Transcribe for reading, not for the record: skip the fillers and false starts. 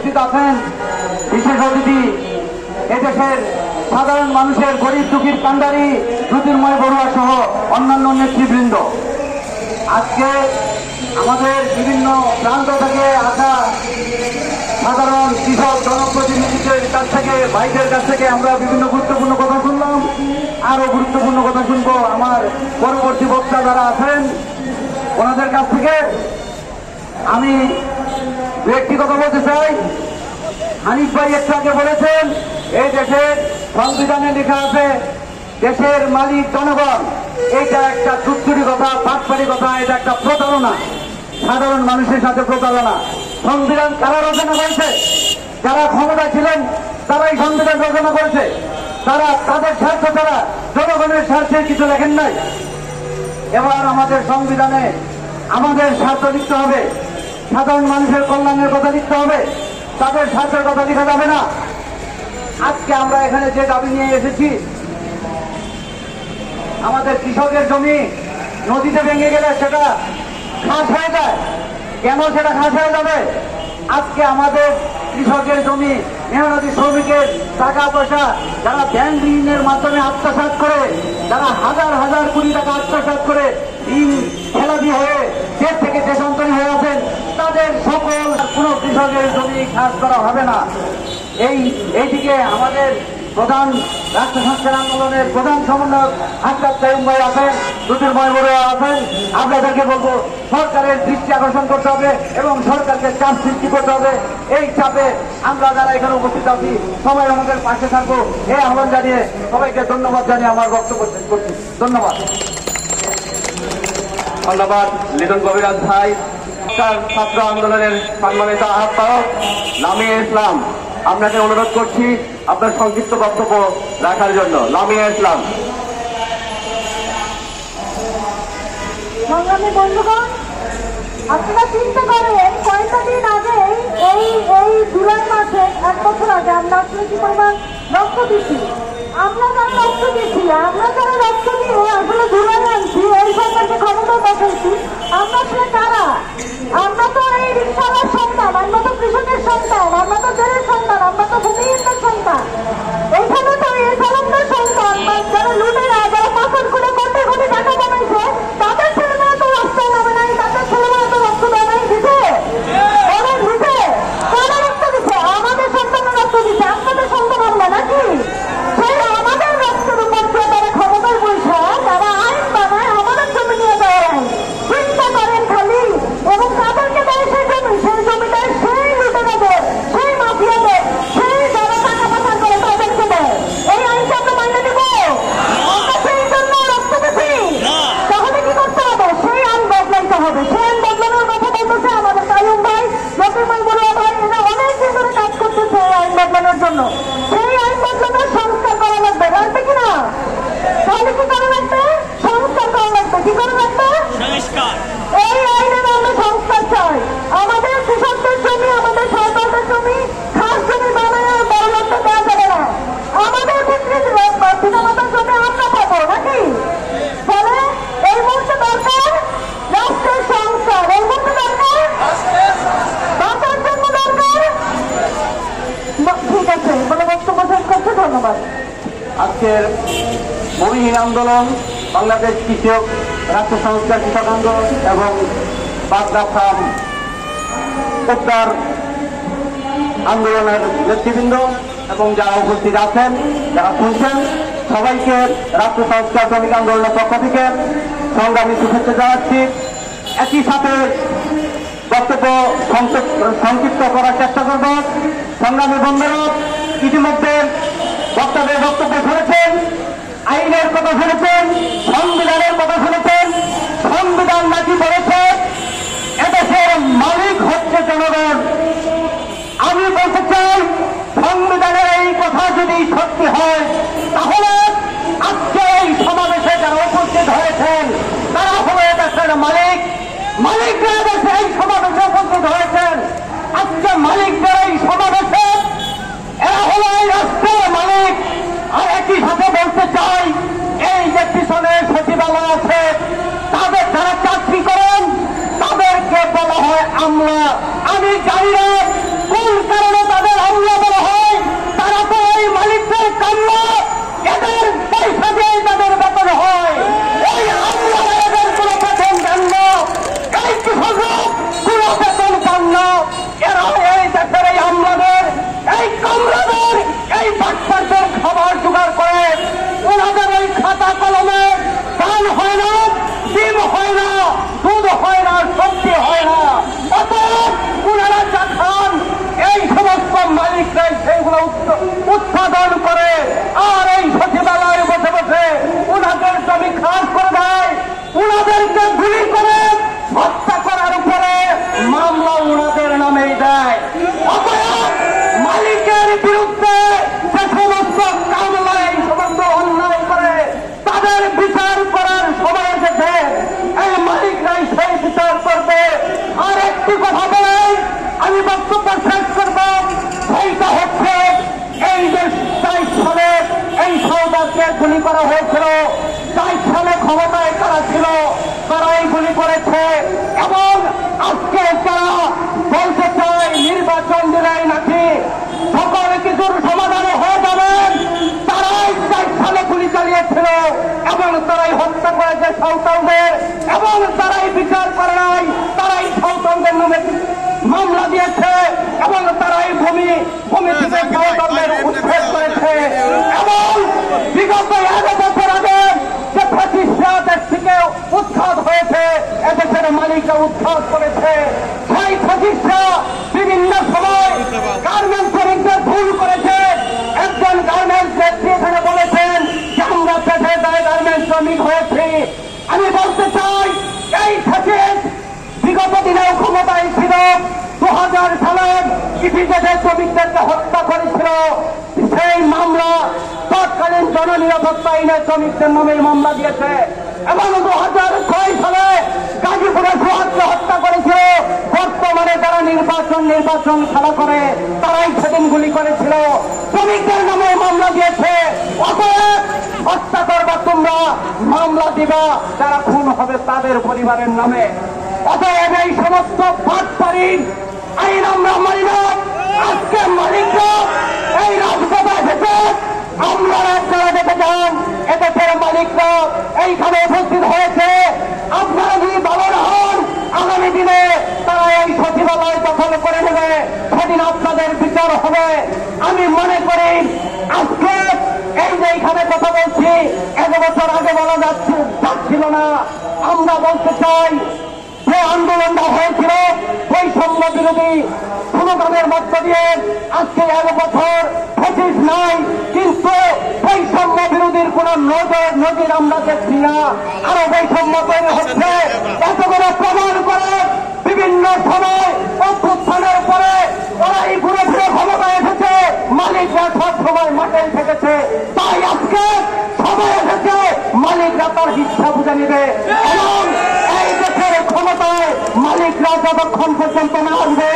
উপস্থিত আছেন বিশেষ অতিথি, এদেশের সাধারণ মানুষের গরিব দুঃখীর কান্ডারি জ্যোতির্ময় বড়ুয়া সহ অন্যান্য নেতৃবৃন্দ। আজকে আমাদের বিভিন্ন প্রান্ত থেকে আসা সাধারণ কৃষক জনপ্রতিনিধিদের কাছ থেকে, ভাইদের কাছ থেকে আমরা বিভিন্ন গুরুত্বপূর্ণ কথা শুনলাম। আরো গুরুত্বপূর্ণ কথা শুনবো আমার পরবর্তী বক্তা যারা আছেন ওনাদের কাছ থেকে। আমি দু একটি কথা বলতে চাই। হানিফ ভাই একটু আগে বলেছেন এই দেশের সংবিধানে লেখা আছে দেশের মালিক জনগণ। এটা একটা চুটচুরি কথা, পাটপাড়ি কথা, এটা একটা প্রতারণা, সাধারণ মানুষের সাথে প্রতারণা। সংবিধান কারা রচনা করেছে? যারা ক্ষমতায় ছিলেন তারাই সংবিধান রচনা করেছে। তারা তাদের স্বার্থ ছাড়া জনগণের স্বার্থে কিছু লেখেন নাই। এবার আমাদের সংবিধানে আমাদের স্বার্থ লিখতে হবে, সাধারণ মানুষের কল্যাণের কথা লিখতে হবে, তাদের স্বার্থের কথা লেখা যাবে না। আজকে আমরা এখানে যে দাবি নিয়ে এসেছি, আমাদের কৃষকের জমি নদীতে ভেঙে গেলে সেটা খাস হয়ে যায়। কেন সেটা খাস হয়ে যাবে? আজকে আমাদের কৃষকের জমি, মেহনতি শ্রমিকের টাকা পয়সা যারা ব্যাংক ঋণের মাধ্যমে আত্মসাৎ করে, যারা হাজার হাজার কোটি টাকা আত্মসাৎ করে ঋণ খেলাপি হয়ে দেশ থেকে দেশান্তরী হয়ে আছেন, তাদের সকল কোনো কৃষকের জমি খাস করা হবে না। এইদিকে আমাদের প্রধান রাষ্ট্র সংস্কার আন্দোলনের প্রধান সমন্বয়ক আশরাফ তাইয়ুব ভাই আছেন, জ্যোতির্ময় বড়ুয়া আছেন। আপনাদেরকে বলবো সরকারের দৃষ্টি আকর্ষণ করতে হবে এবং সরকারকে চাপ সৃষ্টি করতে হবে। এই চাপে আমরা যারা এখানে উপস্থিত আছি সবাই আমাদের পাশে থাকবো, এই আহ্বান জানিয়ে সবাইকে ধন্যবাদ জানিয়ে আমার বক্তব্য শেষ করছি। ধন্যবাদ। ধন্যবাদ লিটন কবিরাজ ভাই। ছাত্র আন্দোলনের সম্মানিত আহ্বায়ক লামিয়া ইসলাম, আপনাকে অনুরোধ করছি আপনার সংক্ষিপ্ত বক্তব্য রাখার জন্য। লামিয়া ইসলাম। সংগ্রামী বন্ধুগণ, আপনারা চিন্তা করেন কয়েকটা দিন আগে এই জুলাই মাসে 1 বছর আগে আমরা আসলে কি পরিমাণ রক্ত দিচ্ছি। আমরা যারা রক্ত দিচ্ছি, আমরা যারা রক্ত দিয়ে আসলে জুলাই আনছি, এই সরকারকে ক্ষমতা বসাইছি, আমরা আসলে কারা? আমরা তো এই রিক্সাওয়ালার সন্তান, আমরা তো কৃষকের সন্তান, আমরা তো জেলের সন্তান, আমরা তো ভূমিহীনদের সন্তান। এখানে তো এই সালামদের সন্তান যারা লুটেরা, যারা পাথর করে কোটি কোটি টাকা বানাইছে, তাদের ছেলেমেয়ে তো রাস্তায় নামে নাই, তাদের ছেলেমেয়ে তো রক্ত দেয় নাই। দিছে অনেক দিছে, কারা রক্ত দিচ্ছে? আমাদের সন্তানের রক্ত দিচ্ছে। আপনাদের সন্তান আমরা নাকি? সেই আমাদের রক্তের উপর দিয়ে তারা ক্ষমতায় বসে তারা আইন বানায়, আমাদের জমি নিয়ে দেওয়ার আইন। চিন্তা করেন খালি। এবং তাদেরকে দেয় সেই জমি, সেই জমিটায় সেই লুটেরাদের, সেই মাফিয়াদের, সেই যারা টাকা পাচার করে তাদেরকে দেয়। এই আইনটা আমরা মাইনে দেব? আমরা সেই জন্য রক্ত দিচ্ছি। তাহলে কি করতে হবে? সেই আইন বদলাইতে হবে। সেই আইন বদলানোর কথা বলতেছে আমাদের তাইয়ুব ভাই, জ্যোতির্ময় বড়ুয়া ভাই, এরা অনেকদিন ধরে কাজ করতেছে এই আইন বদলানোর জন্য। সেই আইন বদলানোর সংস্কার করা লাগবে, লাগবে কিনা? তাহলে কি করা লাগবে? সংস্কার করা লাগবে। কি করা লাগবে? এই আইনের আমরা সংস্কার চাই। আমাদের কৃষকদের জমি, আমাদের সরকারদের জমি খাস জমি বানায় বড় লোকটা দেওয়া যাবে না। আমাদের পিতামাতার জমি আমরা পাবো নাকি? ফলে এই মুহূর্তে দরকার রাষ্ট্রের সংস্কার, এই মুহূর্তে দরকার বাঁচার জন্য দরকার। ঠিক আছে, বলে বক্তব্য শেষ করছে। ধন্যবাদ। আজকের ভূমিহীন আন্দোলন, বাংলাদেশ কৃষক রাষ্ট্র সংস্কার কৃষক আন্দোলন এবং বাগদা ফার্ম উদ্ধার আন্দোলনের নেতৃবৃন্দ এবং যারা উপস্থিত আছেন, যারা শুনছেন, সবাইকে রাষ্ট্র সংস্কার শ্রমিক আন্দোলনের পক্ষ থেকে সংগ্রামী শুভেচ্ছা জানাচ্ছি। একই সাথে বক্তব্য সংক্ষিপ্ত করার চেষ্টা করব। সংগ্রামী বন্ধুরা, ইতিমধ্যে বক্তাদের বক্তব্য শুনেছেন, আইনের কথা শুনেছেন, সংবিধানের কথা শুনেছেন। সংবিধান নাকি বলেছে এদেশের মালিক হচ্ছে জনগণ। আমি বলতে চাই, সংবিধানের এই কথা যদি সত্যি হয়, তাহলে আজকে এই সমাবেশে যারা উপস্থিত হয়েছেন তারা হলো এদেশের মালিক। মালিকরা এদেশে এই সমাবেশে উপস্থিত হয়েছেন। আজকে মালিকদের এই সমাবেশে এরা হলো এই রাষ্ট্রের মালিক। আর একই সাথে বলতে চাই, এই যে পিছনে সচিবালয় আছে, তাদের যারা চাকরি করেন তাদেরকে বলা হয় আমলা। আমি জানি না কোন কারণে গুলি করা হয়েছিল, 22 সালে ক্ষমতায় তারা ছিল, তারাই গুলি করেছে। এবং আজকে তারা বলতে চায় নির্বাচন দিলেই নাকি সকল কিছুর সমাধান হয়ে যাবেন। তারাই 22 সালে গুলি চালিয়েছিল এবং তারাই হত্যা করেছে সাঁওতালদের, এবং তারাই বিচার করে নাই, তারাই সাঁওতালদের নামে মামলা দিয়েছে, এবং তারাই ভূমি থেকে সাঁওতালদের উচ্ছেদ করেছে। এবং বিগত 1 বছর আগে যে ফ্যাসিস্টরা দেশ থেকে উৎখাত হয়েছে, এদেশের মালিকরা উৎখাত করেছে। সেই ফ্যাসিস্টরা বিভিন্ন সময় গার্মেন্টস শ্রমিকদের ভুল করেছে। একজন গার্মেন্টস ব্যক্তি এখানে বলেছেন যে আমরা পেশে দায় গার্মেন্টস শ্রমিক হয়েছি। আমি বলতে চাই এই ফ্যাসিস্ট বিগত দিনেও ক্ষমতায় ছিল। 2000 সালে ইপিজেডের শ্রমিকদেরকে হত্যা করেছিল, সেই মামলা তৎকালীন জননিরাপত্তা আইনে শ্রমিকদের নামে মামলা দিয়েছে। এবং 2006 সালে গাজীপুরে সুহাদকে হত্যা করেছিল। বর্তমানে যারা নির্বাচন খেলা করে তারাই সেদিন গুলি করেছিল, শ্রমিকদের নামে মামলা দিয়েছে। অতএব হত্যা করবা তোমরা, মামলা দিবা যারা খুন হবে তাদের পরিবারের নামে। অতএব এই সমস্ত বাটপাড়ির আইন আমরা মানি না। আজকে মালিকরা এই রাজপথে এসেছে, আমরা আপনারা দেখে যান এদেশের মালিকরা এইখানে উপস্থিত হয়েছে। আপনারা যদি ভালো না হন, আগামী দিনে তারা এই সচিবালয় দখল করে নেবে, সেদিন আপনাদের বিচার হবে। আমি মনে করি আজকে এই যে এইখানে কথা বলছি, 1 বছর আগে বলা যাচ্ছিল না। আমরা বলতে চাই যে আন্দোলনটা হয়েছিল বৈষম্য বিরোধী স্লোগানের মধ্য দিয়ে, আজকে 1 বছর ফ্যাসিস্ট নাই, কিন্তু বৈষম্য বিরোধীর কোন নজির আমরা দেখছি না। আরো বৈষম্য তৈরি হচ্ছে, এতগুলো প্রমাণ করে বিভিন্ন সময় অভ্যুত্থানের পরে ওরাই ঘুরে ফিরে ক্ষমতায় এসেছে, মালিকরা সব সময় মাঠেই থেকেছে। তাই আজকে সবাই এসেছে, মালিকরা তার ইচ্ছা বুঝে নেবে। এবং এই দেশের ক্ষমতায় মালিকরা যতক্ষণ পর্যন্ত না আসবে,